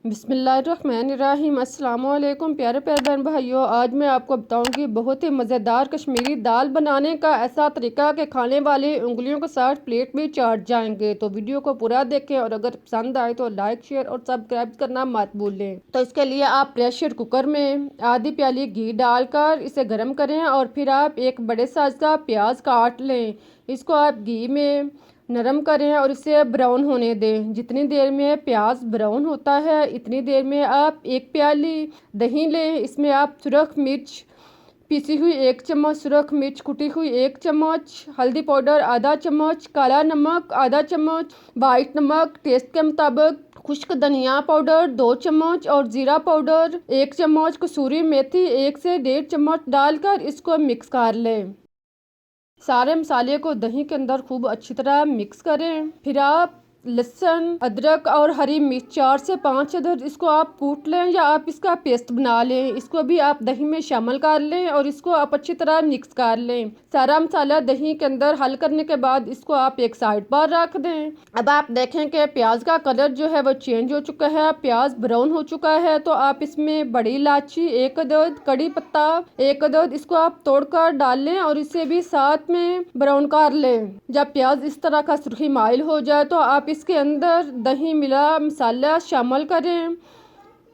बिस्मिल्लाहिर्रहमानिर्रहीम। अस्सलाम वालेकुम प्यारे प्यारे बहन भाइयों, आज मैं आपको बताऊंगी बहुत ही मज़ेदार कश्मीरी दाल बनाने का ऐसा तरीका कि खाने वाली उंगलियों के साथ प्लेट में चाट जाएंगे। तो वीडियो को पूरा देखें और अगर पसंद आए तो लाइक शेयर और सब्सक्राइब करना मत भूलें। तो इसके लिए आप प्रेशर कुकर में आधी प्याली घी डालकर इसे गर्म करें और फिर आप एक बड़े साइज का प्याज काट लें। इसको आप घी में नरम करें और इसे ब्राउन होने दें। जितनी देर में प्याज ब्राउन होता है इतनी देर में आप एक प्याली दही लें। इसमें आप सुरख मिर्च पीसी हुई 1 चम्मच, सुरख मिर्च कुटी हुई 1 चम्मच, हल्दी पाउडर आधा चम्मच, काला नमक आधा चम्मच, वाइट नमक टेस्ट के मुताबिक, खुश्क धनिया पाउडर 2 चम्मच और जीरा पाउडर 1 चम्मच, कसूरी मेथी 1 से 1.5 चम्मच डालकर इसको मिक्स कर लें। सारे मसाले को दही के अंदर खूब अच्छी तरह मिक्स करें। फिर आप लहसुन, अदरक और हरी मिर्च 4 से 5 अदद इसको आप कूट लें या आप इसका पेस्ट बना लें। इसको भी आप दही में शामिल कर लें और इसको आप अच्छी तरह मिक्स कर लें। सारा मसाला दही के अंदर हल करने के बाद इसको आप एक साइड पर रख दें। अब आप देखें कि प्याज का कलर जो है वो चेंज हो चुका है, प्याज ब्राउन हो चुका है। तो आप इसमें बड़ी इलायची 1 अदद, कड़ी पत्ता 1 अदद इसको आप तोड़कर डाल लें और इसे भी साथ में ब्राउन कर लें। जब प्याज इस तरह का सुर्खी माइल हो जाए तो आप इसके अंदर दही मिला मसाला शामिल करें।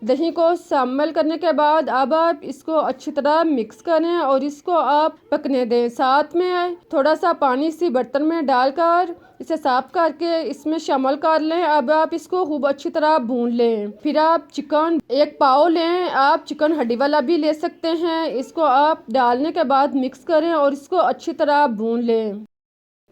दही को शामिल करने के बाद अब आप इसको अच्छी तरह मिक्स करें और इसको आप पकने दें। साथ में थोड़ा सा पानी इसी बर्तन में डालकर इसे साफ करके इसमें शामिल कर लें। अब आप इसको खूब अच्छी तरह भून लें। फिर आप चिकन 1 पाव लें, आप चिकन हड्डी वाला भी ले सकते हैं। इसको आप डालने के बाद मिक्स करें और इसको अच्छी तरह भून लें।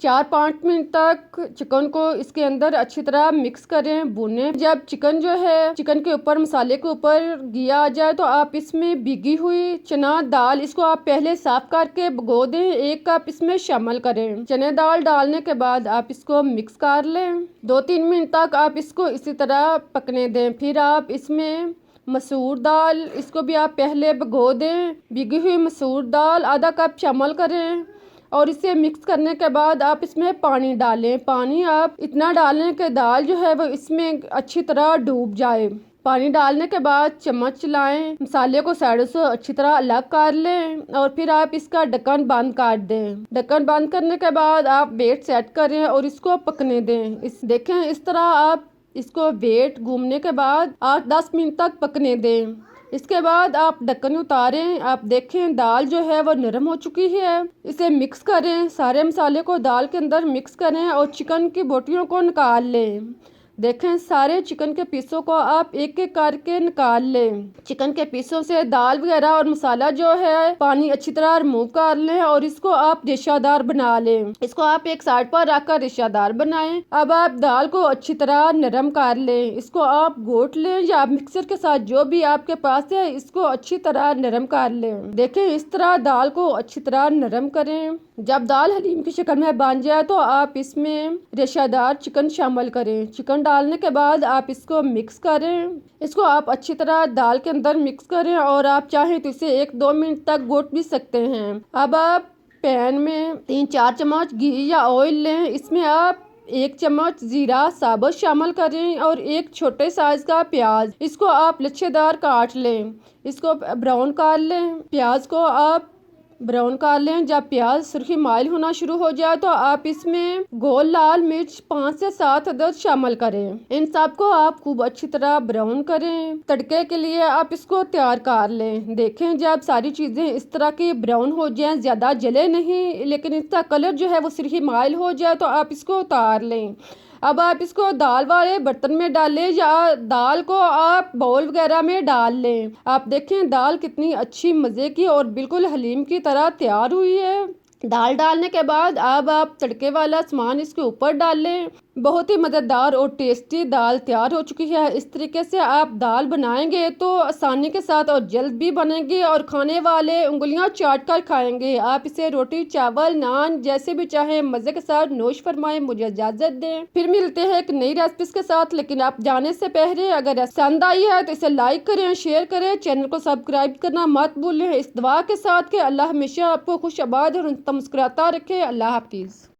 4-5 मिनट तक चिकन को इसके अंदर अच्छी तरह मिक्स करें, भूनें। जब चिकन जो है चिकन के ऊपर मसाले के ऊपर घी आ जाए तो आप इसमें भीगी हुई चना दाल इसको आप पहले साफ करके भिगो दें, 1 कप इसमें शामिल करें। चने दाल डालने के बाद आप इसको मिक्स कर लें। 2-3 मिनट तक आप इसको इसी तरह पकने दें। फिर आप इसमें मसूर दाल इसको भी आप पहले भिगो दें। भीगी हुई मसूर दाल आधा कप शामिल करें और इसे मिक्स करने के बाद आप इसमें पानी डालें। पानी आप इतना डालें कि दाल जो है वो इसमें अच्छी तरह डूब जाए। पानी डालने के बाद चम्मच चलाएं, मसाले को साइडों से अच्छी तरह अलग कर लें और फिर आप इसका ढक्कन बंद कर दें। ढक्कन बंद करने के बाद आप वेट सेट करें और इसको पकने दें। देखें इस तरह आप इसको वेट घूमने के बाद 8-10 मिनट तक पकने दें। इसके बाद आप ढक्कन उतारें। आप देखें दाल जो है वो नरम हो चुकी है। इसे मिक्स करें, सारे मसाले को दाल के अंदर मिक्स करें और चिकन की बोटियों को निकाल लें। देखें सारे चिकन के पीसों को आप एक एक करके निकाल लें। चिकन के पीसों से दाल वगैरह और मसाला जो है पानी अच्छी तरह रिमूव कर लें और इसको आप रेशादार बना लें। इसको आप एक साइड पर रखकर रेशादार बनाएं। अब आप दाल को अच्छी तरह नरम कर लें। इसको आप घोट लें या आप मिक्सर के साथ जो भी आपके पास है इसको अच्छी तरह नरम कर लें। देखें इस तरह दाल को अच्छी तरह नरम करें। जब दाल हलीम की शक्ल में बन जाए तो आप इसमें रेशादार चिकन शामिल करें। चिकन डालने के बाद आप इसको मिक्स करें। इसको आप अच्छी तरह दाल के अंदर मिक्स करें और आप चाहें तो इसे 1-2 मिनट तक घोट भी सकते हैं। अब आप पैन में 3-4 चम्मच घी या ऑयल लें। इसमें आप 1 चम्मच जीरा साबुत शामिल करें और एक छोटे साइज का प्याज इसको आप लच्छेदार काट लें। इसको ब्राउन कर लें। प्याज को आप ब्राउन कर लें। जब प्याज सुर्खी माइल होना शुरू हो जाए तो आप इसमें गोल लाल मिर्च 5 से 7 अदद शामिल करें। इन सब को आप खूब अच्छी तरह ब्राउन करें। तड़के के लिए आप इसको तैयार कर लें। देखें जब सारी चीज़ें इस तरह की ब्राउन हो जाएं, ज़्यादा जले नहीं लेकिन इसका कलर जो है वो सुर्खी माइल हो जाए तो आप इसको उतार लें। अब आप इसको दाल वाले बर्तन में डालें या दाल को आप बाउल वगैरह में डाल लें। आप देखें दाल कितनी अच्छी मज़े की और बिल्कुल हलीम की तरह तैयार हुई है। दाल डालने के बाद अब आप तड़के वाला सामान इसके ऊपर डाल लें। बहुत ही मज़ेदार और टेस्टी दाल तैयार हो चुकी है। इस तरीके से आप दाल बनाएंगे तो आसानी के साथ और जल्द भी बनेगी और खाने वाले उंगलियां चाट कर खाएंगे। आप इसे रोटी चावल नान जैसे भी चाहें मज़े के साथ नोश फरमाएं। मुझे इजाज़त दें, फिर मिलते हैं एक नई रेसिपी के साथ। लेकिन आप जाने से पहले अगर पसंद आई है तो इसे लाइक करें, शेयर करें, चैनल को सब्सक्राइब करना मत भूलें। इस दुआ के साथ कि अल्लाह हमेशा आपको खुश आबाद और मुस्कुराता रखे। अल्लाह हाफिज़।